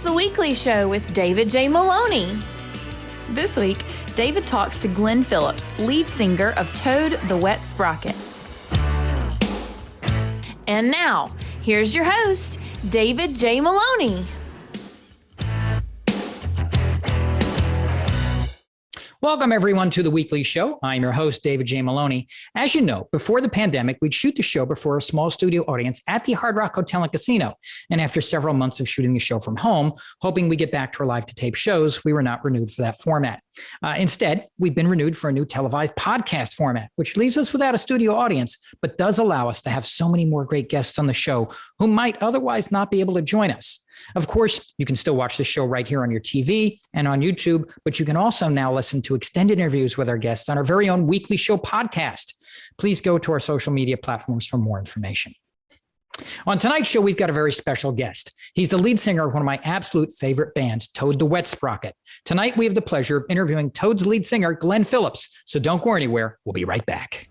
the Weekly Show with David J. Maloney. This week, David talks to Glen Phillips, lead singer of Toad the Wet Sprocket. And now, here's your host, David J. Maloney. Welcome, everyone, to The Weekly Show. I'm your host, David J. Maloney. As you know, before the pandemic, we'd shoot the show before a small studio audience at the Hard Rock Hotel and Casino. And after several months of shooting the show from home, hoping we get back to our live-to-tape shows, we were not renewed for that format. Instead, we've been renewed for a new televised podcast format, which leaves us without a studio audience, but does allow us to have so many more great guests on the show who might otherwise not be able to join us. Of course, you can still watch the show right here on your TV and on YouTube, but you can also now listen to extended interviews with our guests on our very own Weekly Show podcast. Please go to our social media platforms for more information. On tonight's show, we've got a very special guest. He's the lead singer of one of my absolute favorite bands, Toad the Wet Sprocket. Tonight, we have the pleasure of interviewing Toad's lead singer, Glen Phillips. So don't go anywhere. We'll be right back.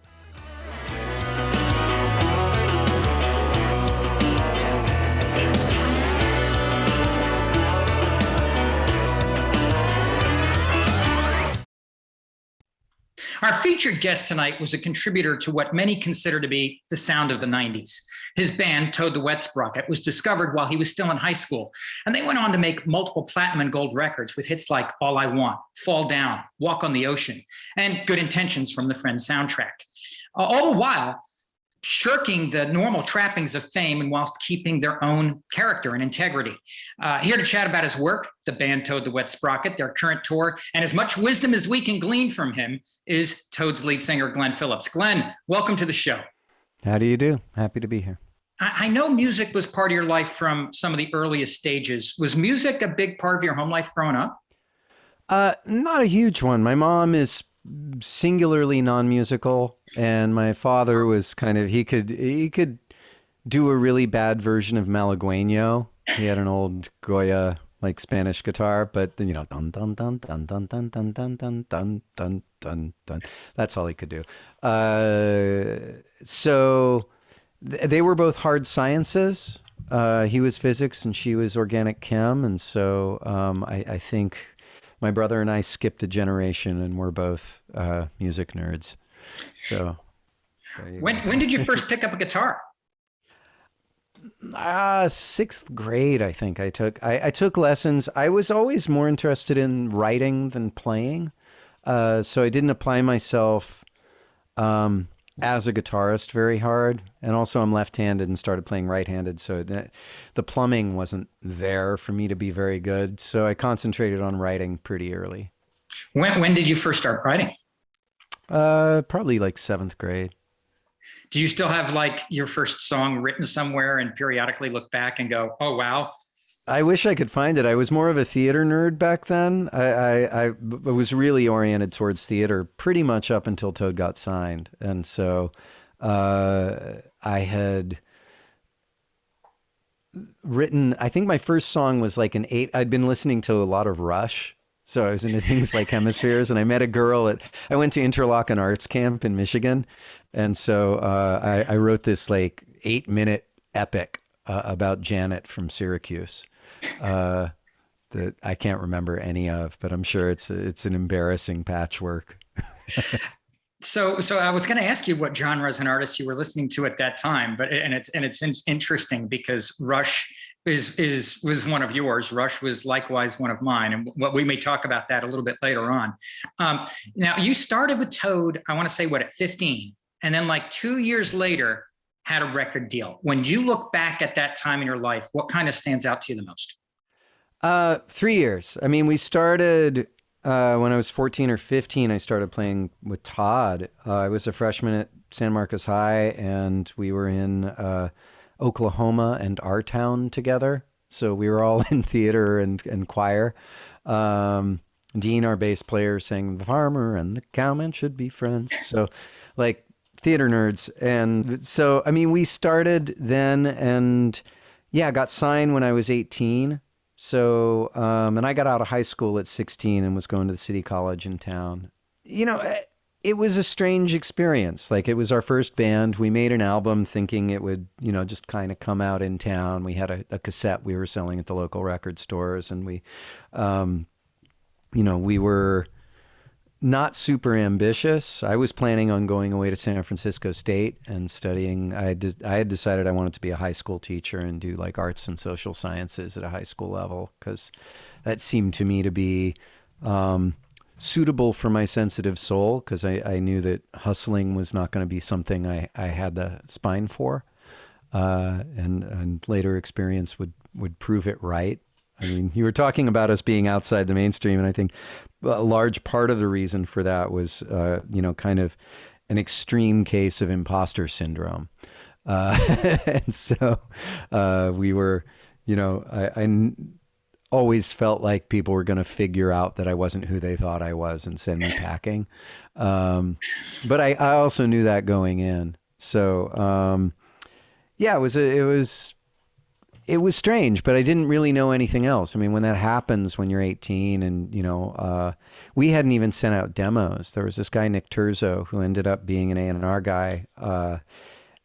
Our featured guest tonight was a contributor to what many consider to be the sound of the 90s. His band, Toad the Wet Sprocket, was discovered while he was still in high school, and they went on to make multiple platinum and gold records with hits like All I Want, Fall Down, Walk on the Ocean, and Good Intentions from the Friends soundtrack. All the while, shirking the normal trappings of fame and whilst keeping their own character and integrity. Here to chat about his work, the band Toad the Wet Sprocket, their current tour, and as much wisdom as we can glean from him is Toad's lead singer, Glen Phillips. Glen, welcome to the show. How do you do? Happy to be here. I know music was part of your life from some of the earliest stages. Was music a big part of your home life growing up? Not a huge one. My mom is singularly non-musical, and my father was kind of, he could do a really bad version of Malagueño. He had an old Goya like Spanish guitar, but then, you know, dun dun dun dun dun dun dun dun dun dun dun dun dun. That's all he could do. So they were both hard sciences. He was physics and she was organic chem, and so I think my brother and I skipped a generation, and we're both music nerds. So, when did you first pick up a guitar? Sixth grade, I think. I took lessons. I was always more interested in writing than playing, so I didn't apply myself as a guitarist very hard. And also I'm left-handed and started playing right-handed, so the plumbing wasn't there for me to be very good. So I concentrated on writing pretty early. When did you first start writing? Probably like seventh grade. Do you still have like your first song written somewhere and periodically look back and go, oh, wow? I wish I could find it. I was more of a theater nerd back then. I was really oriented towards theater pretty much up until Toad got signed. And so I had written, I think my first song was like I'd been listening to a lot of Rush. So I was into things like Hemispheres, and I met a girl I went to Interlochen Arts Camp in Michigan. And so I wrote this like 8-minute epic about Janet from Syracuse that I can't remember any of, but I'm sure it's an embarrassing patchwork. So I was going to ask you what genres and artists you were listening to at that time, but it's interesting because Rush was one of yours. Rush was likewise one of mine, and we may talk about that a little bit later on. Now you started with Toad, I want to say at 15, and then like 2 years later had a record deal. When you look back at that time in your life, what kind of stands out to you the most? 3 years. I mean, we started when I was 14 or 15, I started playing with Todd. I was a freshman at San Marcos High, and we were in Oklahoma and our town together. So we were all in theater and choir. Dean, our bass player, sang "The Farmer and the Cowman Should Be Friends." So like theater nerds. And so, I mean, we started then and got signed when I was 18. So, and I got out of high school at 16 and was going to the city college in town. You know, it was a strange experience. Like, it was our first band. We made an album thinking it would, you know, just kind of come out in town. We had a cassette we were selling at the local record stores, and we, you know, we were not super ambitious. I was planning on going away to San Francisco State and studying. I had decided I wanted to be a high school teacher and do like arts and social sciences at a high school level, because that seemed to me to be suitable for my sensitive soul, because I knew that hustling was not going to be something I had the spine for. And later experience would prove it right. I mean, you were talking about us being outside the mainstream, and I think a large part of the reason for that was, you know, kind of an extreme case of imposter syndrome. And so we were, you know, I always felt like people were going to figure out that I wasn't who they thought I was and send me packing. But I also knew that going in. So, yeah, it was strange, but I didn't really know anything else. I mean, when that happens, when you're 18 and, you know, we hadn't even sent out demos. There was this guy, Nick Terzo, who ended up being an A&R guy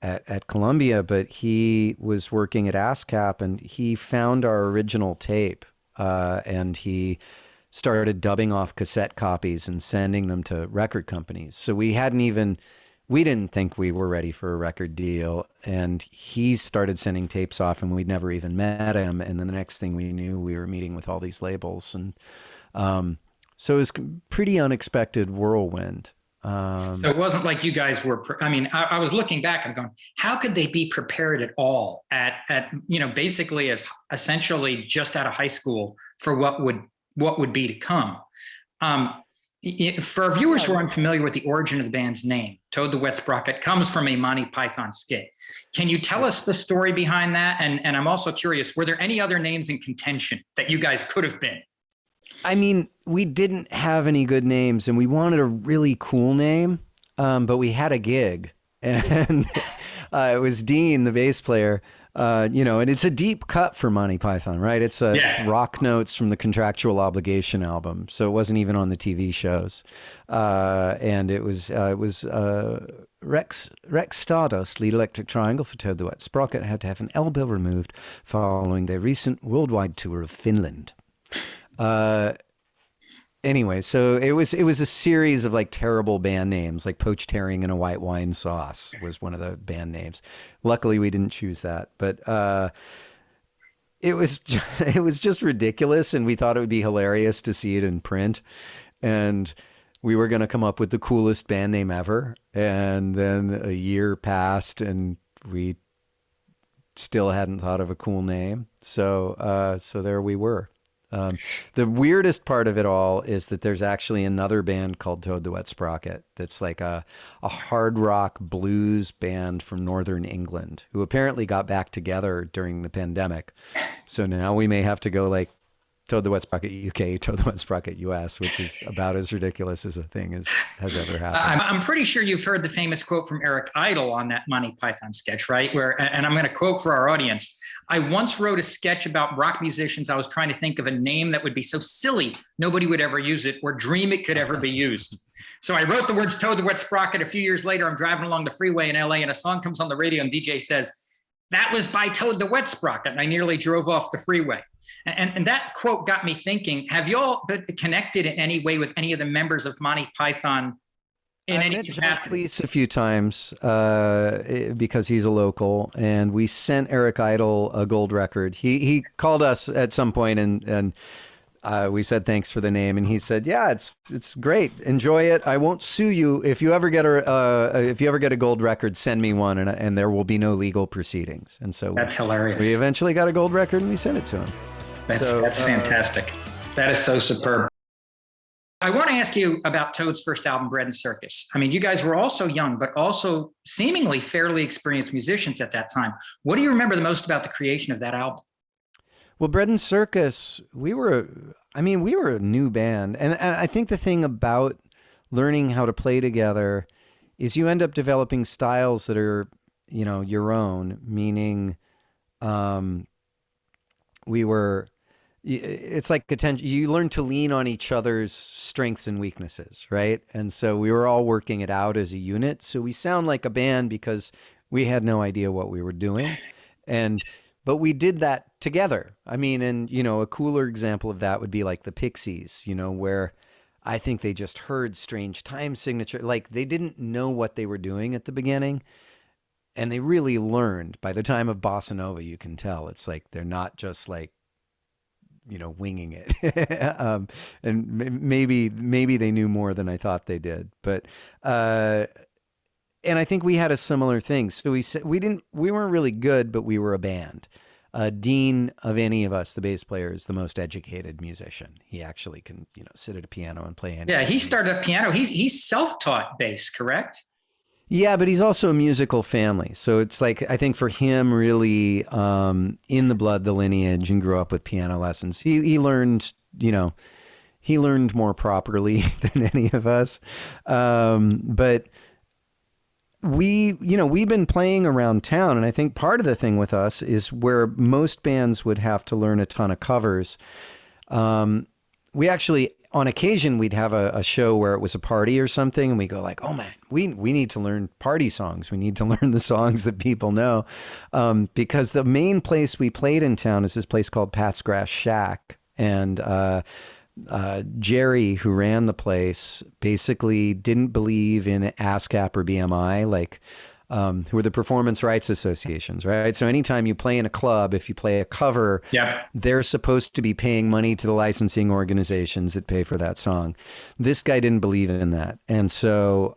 at Columbia, but he was working at ASCAP, and he found our original tape, and he started dubbing off cassette copies and sending them to record companies. So we didn't think we were ready for a record deal, and he started sending tapes off, and we'd never even met him. And then the next thing we knew, we were meeting with all these labels. And so it was a pretty unexpected whirlwind. So it wasn't like you guys were, I was looking back, I'm going, how could they be prepared at all at you know, basically as essentially just out of high school for what would be to come? For our viewers who are unfamiliar with the origin of the band's name, Toad the Wet Sprocket comes from a Monty Python skit. Can you tell us the story behind that? And I'm also curious, were there any other names in contention that you guys could have been? I mean, we didn't have any good names, and we wanted a really cool name, but we had a gig, and it was Dean, the bass player. You know, and it's a deep cut for Monty Python, right? It's rock notes from the Contractual Obligation album, so it wasn't even on the TV shows. And it was Rex Stardust, lead electric triangle for Toad the Wet Sprocket, had to have an elbow removed following their recent worldwide tour of Finland. Anyway, so it was a series of like terrible band names, like Poached Herring in a White Wine Sauce was one of the band names. Luckily, we didn't choose that, but it was just ridiculous, and we thought it would be hilarious to see it in print, and we were going to come up with the coolest band name ever. And then a year passed, and we still hadn't thought of a cool name. So there we were. The weirdest part of it all is that there's actually another band called Toad the Wet Sprocket that's like a hard rock blues band from Northern England who apparently got back together during the pandemic. So now we may have to go like Toad the Wet Sprocket UK, Toad the Wet Sprocket US, which is about as ridiculous as a thing has ever happened. I'm pretty sure you've heard the famous quote from Eric Idle on that Monty Python sketch, right? And I'm going to quote for our audience. I once wrote a sketch about rock musicians. I was trying to think of a name that would be so silly nobody would ever use it or dream it could ever be used. So I wrote the words Toad the Wet Sprocket. A few years later, I'm driving along the freeway in LA, and a song comes on the radio, and DJ says, "That was by Toad the Wet Sprocket." And I nearly drove off the freeway. And that quote got me thinking, have you all been connected in any way with any of the members of Monty Python in any capacity? Jeff Fleece a few times because he's a local, and we sent Eric Idle a gold record. He called us at some point, and we said thanks for the name, and he said, "Yeah, it's great. Enjoy it. I won't sue you if you ever get a gold record. Send me one, and there will be no legal proceedings." And so that's hilarious. We eventually got a gold record, and we sent it to him. That's fantastic. That is so superb. I want to ask you about Toad's first album, Bread and Circus. I mean, you guys were also young, but also seemingly fairly experienced musicians at that time. What do you remember the most about the creation of that album? Well, Bread and Circus, we were a new band. And I think the thing about learning how to play together is you end up developing styles that are, you know, your own, meaning we were it's like attention. You learn to lean on each other's strengths and weaknesses, right? And so we were all working it out as a unit. So we sound like a band because we had no idea what we were doing. But we did that together. I mean, and, a cooler example of that would be like the Pixies, where I think they just heard Strange Time Signature. Like they didn't know what they were doing at the beginning. And they really learned. By the time of Bossa Nova, you can tell it's like they're not just like, winging it. And maybe they knew more than I thought they did. But and I think we had a similar thing. So we said we weren't really good, but we were a band. Dean of any of us, the bass player, is the most educated musician. He actually can, sit at a piano and play any. Yeah, he started at piano. He's self-taught bass, correct? Yeah, but he's also a musical family. So it's like, I think for him, really in the blood, the lineage, and grew up with piano lessons. He learned, he learned more properly than any of us. But we've been playing around town. And I think part of the thing with us is where most bands would have to learn a ton of covers. We actually, on occasion, we'd have a show where it was a party or something, and we go like, oh man, we need to learn party songs. We need to learn the songs that people know. Because the main place we played in town is this place called Pat's Grass Shack. And Jerry, who ran the place, basically didn't believe in ASCAP or BMI, like who are the performance rights associations, right? So anytime you play in a club, if you play a cover, yep, they're supposed to be paying money to the licensing organizations that pay for that song. This guy didn't believe in that. And so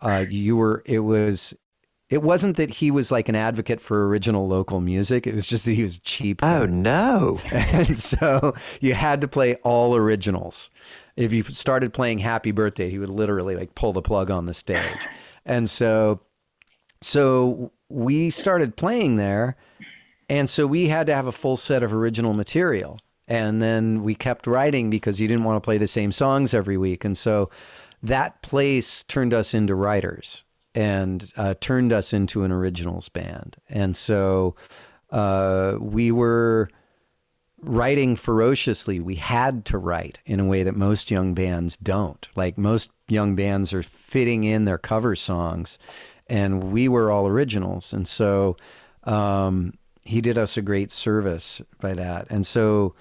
it wasn't that he was like an advocate for original local music. It was just that he was cheap. Oh, no. And so you had to play all originals. If you started playing Happy Birthday, he would literally like pull the plug on the stage. And so we started playing there. And so we had to have a full set of original material. And then we kept writing because you didn't want to play the same songs every week. And so that place turned us into writers and turned us into an originals band. And so we were writing ferociously. We had to write in a way that most young bands don't. Like most young bands are fitting in their cover songs, and we were all originals. And so he did us a great service by that. And so,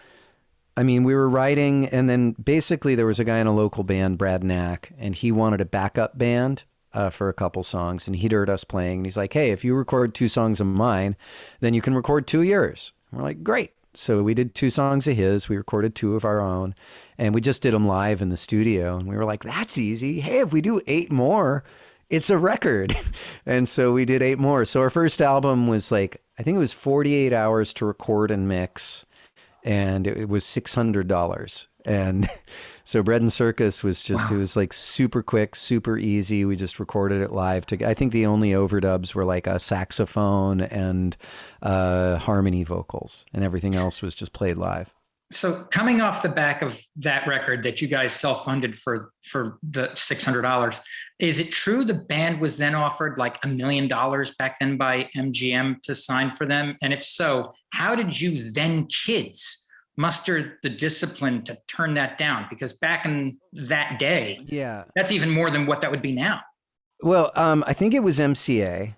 I mean, we were writing, and then basically there was a guy in a local band, Brad Knack, and he wanted a backup band for a couple songs, and he'd heard us playing, and he's like, hey, if you record 2 songs of mine, then you can record 2 of yours. And we're like, great. So we did 2 songs of his, we recorded 2 of our own, and we just did them live in the studio. And we were like, that's easy. Hey, if we do 8 more, it's a record. And so we did 8 more. So our first album was like, I think it was 48 hours to record and mix, and it was $600. And so Bread and Circus was just, wow. It was like super quick, super easy. We just recorded it live. I think the only overdubs were like a saxophone and harmony vocals, and everything else was just played live. So coming off the back of that record that you guys self-funded for the $600, is it true the band was then offered like $1 million back then by MGM to sign for them? And if so, how did you then kids muster the discipline to turn that down? Because back in that day, yeah, that's even more than what that would be now. Well, I think it was MCA.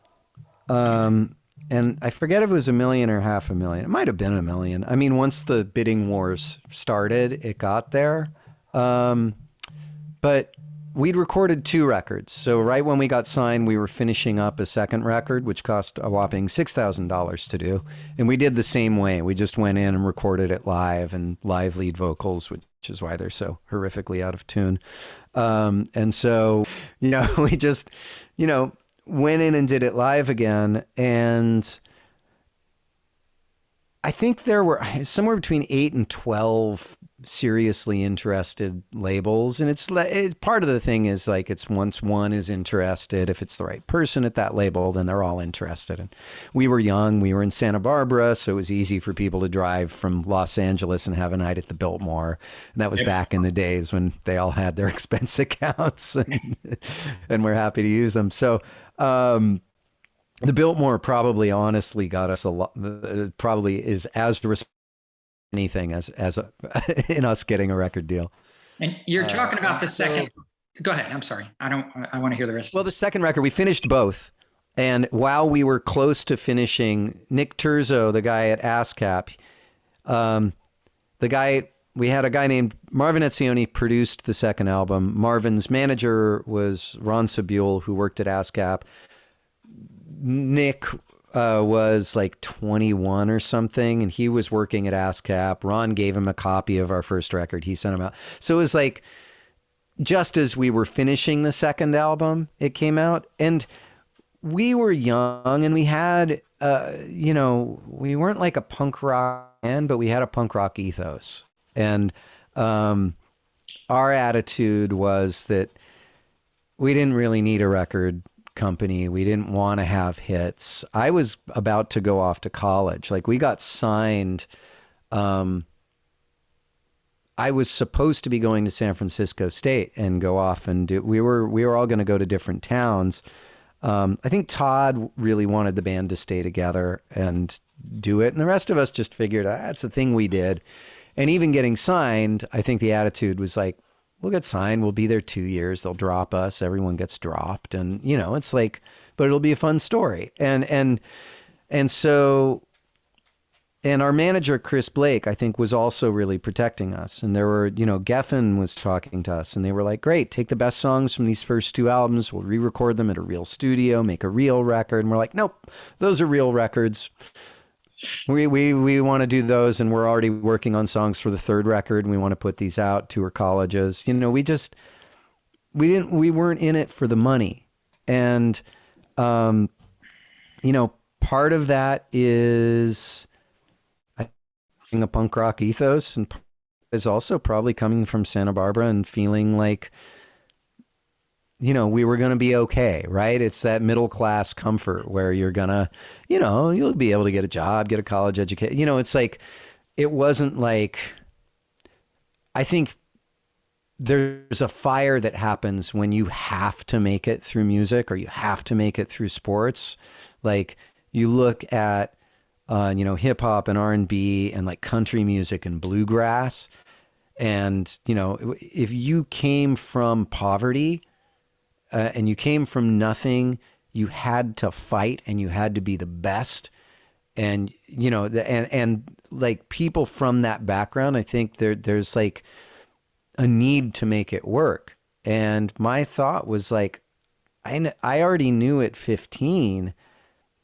And I forget if it was $1 million or $500,000. It might have been $1 million. I mean, once the bidding wars started, it got there. But we'd recorded 2 records. So right when we got signed, we were finishing up a second record, which cost a whopping $6,000 to do. And we did the same way. We just went in and recorded it live, and live lead vocals, which is why they're so horrifically out of tune. And so, we just, went in and did it live again. And I think there were somewhere between 8 and 12 seriously interested labels. And it's part of the thing is like, it's once one is interested, if it's the right person at that label, then they're all interested. And we were young, we were in Santa Barbara, so it was easy for people to drive from Los Angeles and have a night at the Biltmore. And that was back in the days when they all had their expense accounts and we're happy to use them. So, the Biltmore probably honestly got us a lot, probably is as responsible anything as in us getting a record deal. And you're talking about the second. Go ahead. I'm sorry. I want to hear the rest. Well, the second record, we finished both. And while we were close to finishing, Nick Terzo, the guy at ASCAP, we had a guy named Marvin Etzioni produced the second album. Marvin's manager was Ron Sabule, who worked at ASCAP. Nick was like 21 or something, and he was working at ASCAP. Ron gave him a copy of our first record. He sent him out. So it was like, just as we were finishing the second album, it came out. And we were young, and we had, we weren't like a punk rock band, but we had a punk rock ethos. And our attitude was that we didn't really need a record company. We didn't want to have hits. I was about to go off to college. Like, we got signed. I was supposed to be going to San Francisco State and go off and do. We were all going to go to different towns. I think Todd really wanted the band to stay together and do it, and the rest of us just figured that's the thing we did. And even getting signed, I think the attitude was like, we'll get signed. We'll be there 2 years. They'll drop us. Everyone gets dropped. And, it's like, but it'll be a fun story. And so, and our manager, Chris Blake, I think was also really protecting us. And there were, Geffen was talking to us, and they were like, great, take the best songs from these first two albums. We'll re-record them at a real studio, make a real record. And we're like, nope, those are real records. We want to do those, and we're already working on songs for the third record, and we want to put these out, tour colleges. We weren't in it for the money. And, part of that is a punk rock ethos, and is also probably coming from Santa Barbara and feeling like, we were going to be okay, right? It's that middle class comfort where you're going to, you'll be able to get a job, get a college education. It's like, it wasn't like, I think there's a fire that happens when you have to make it through music or you have to make it through sports. Like, you look at, hip hop and R&B and like country music and bluegrass. And, if you came from poverty, and you came from nothing, you had to fight and you had to be the best. And, and like people from that background, I think there's like a need to make it work. And my thought was like, I already knew at 15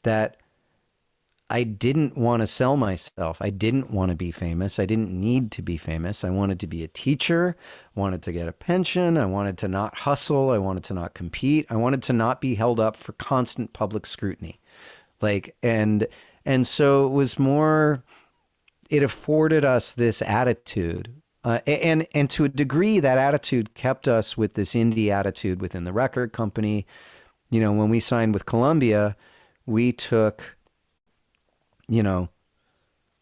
that I didn't want to sell myself. I didn't want to be famous. I didn't need to be famous. I wanted to be a teacher, wanted to get a pension. I wanted to not hustle. I wanted to not compete. I wanted to not be held up for constant public scrutiny. And so it was more, it afforded us this attitude. And to a degree, that attitude kept us with this indie attitude within the record company. When we signed with Columbia, we took,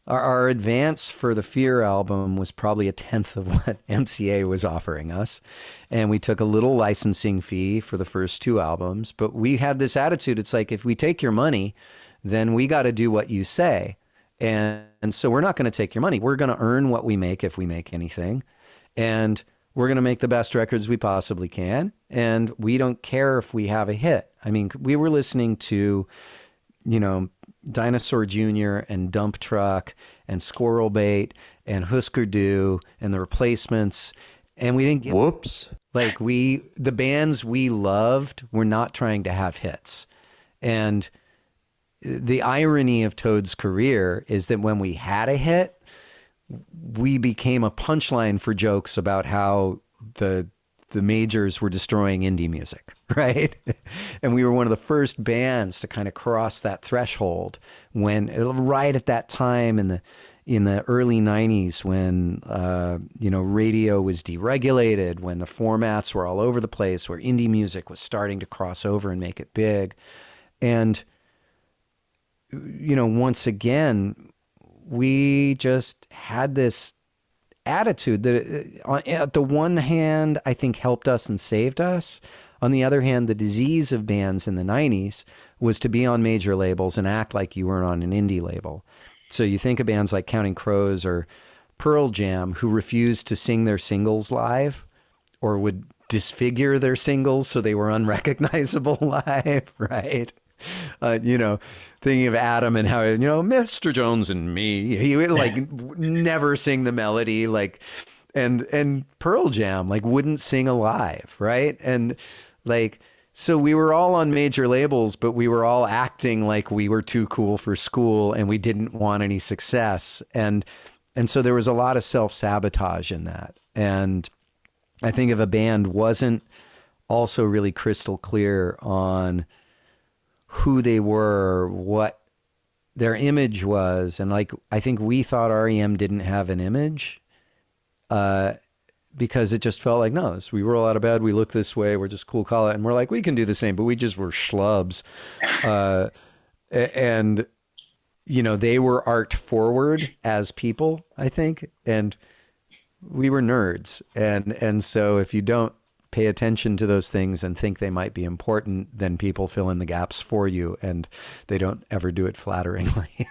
our advance for the Fear album was probably a tenth of what MCA was offering us. And we took a little licensing fee for the first two albums, but we had this attitude. It's like, if we take your money, then we got to do what you say. And so we're not going to take your money. We're going to earn what we make if we make anything. And we're going to make the best records we possibly can. And we don't care if we have a hit. I mean, we were listening to, Dinosaur Jr. and Dump Truck and Squirrel Bait and Husker Du and The Replacements. And we didn't get... Whoops. Like, the bands we loved were not trying to have hits. And the irony of Toad's career is that when we had a hit, we became a punchline for jokes about how the majors were destroying indie music, right? And we were one of the first bands to kind of cross that threshold right at that time in the early 90s when, radio was deregulated, when the formats were all over the place, where indie music was starting to cross over and make it big. And, once again, we just had this attitude that at the one hand, I think helped us and saved us. On the other hand, the disease of bands in the 90s was to be on major labels and act like you were on an indie label. So you think of bands like Counting Crows or Pearl Jam who refused to sing their singles live or would disfigure their singles so they were unrecognizable live, right? Thinking of Adam and how, Mr. Jones and me, he would never sing the melody, and Pearl Jam wouldn't sing alive, right? And so we were all on major labels, but we were all acting like we were too cool for school and we didn't want any success. And so there was a lot of self-sabotage in that. And I think if a band wasn't also really crystal clear on who they were, what their image was, and I think we thought REM didn't have an image, because it just felt like, no, we roll out of bed, we look this way, we're just cool, call it. And we're like, we can do the same, but we just were schlubs. And, they were art forward as people, I think. And we were nerds. And so if you don't pay attention to those things and think they might be important, then people fill in the gaps for you, and they don't ever do it flatteringly.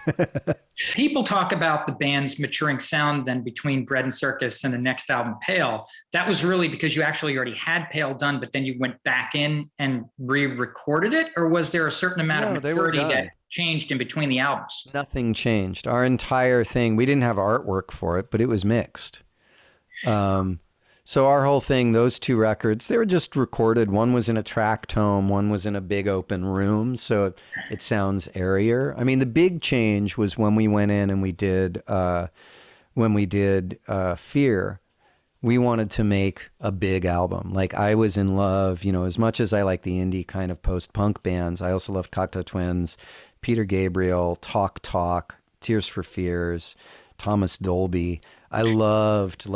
People talk about the band's maturing sound then between Bread and Circus and the next album, Pale. That was really because you actually already had Pale done, but then you went back in and re-recorded it? Or was there a certain amount of maturity that changed in between the albums? Nothing changed. Our entire thing, we didn't have artwork for it, but it was mixed. So our whole thing, those two records, they were just recorded. One was in a track tome, one was in a big open room, so it sounds airier. I mean, the big change was when we went in and we did Fear. We wanted to make a big album. I was in love, as much as I like the indie kind of post-punk bands, I also loved Cocteau Twins, Peter Gabriel, Talk Talk, Tears for Fears, Thomas Dolby. I loved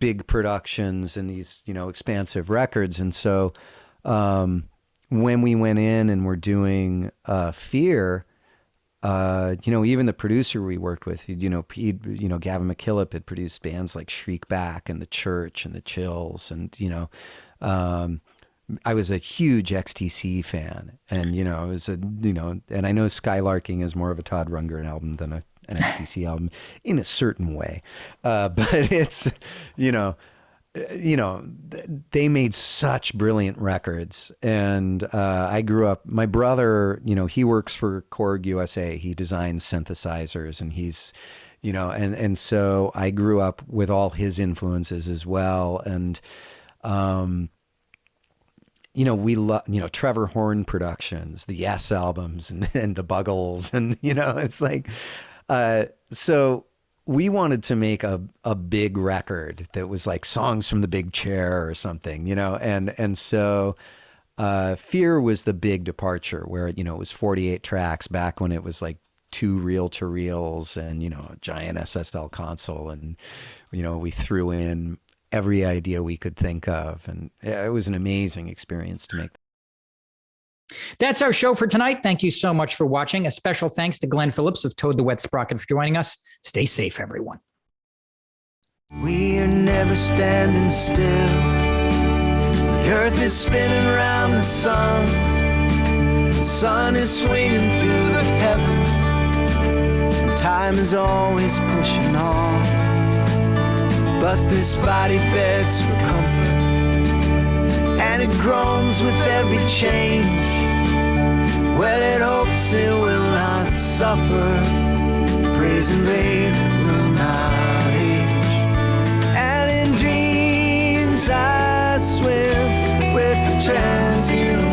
big productions and these, expansive records. And so when we went in and were doing Fear, even the producer we worked with, Gavin McKillop had produced bands like Shriekback and The Church and The Chills. And, I was a huge XTC fan, and, it was and I know Skylarking is more of a Todd Rundgren album than an XTC album in a certain way. But it's, they made such brilliant records. And I grew up, my brother, he works for Korg USA. He designs synthesizers, and he's, and so I grew up with all his influences as well. And, we love, Trevor Horn Productions, the Yes albums, and the Buggles, and, it's so we wanted to make a big record that was like Songs from the Big Chair or something, and so Fear was the big departure, where, it was 48 tracks back when it was like 2 reel-to-reels and, a giant SSL console, and, we threw in every idea we could think of, and it was an amazing experience to make. That's our show for tonight. Thank you so much for watching. A special thanks to Glen Phillips of Toad the Wet Sprocket for joining us. Stay safe, everyone. We are never standing still. The earth is spinning around the sun. The sun is swinging through the heavens. And time is always pushing on. But this body begs for comfort, and it groans with every change. Well, it hopes it will not suffer, prays in vain it will not age. And in dreams I swim with the transient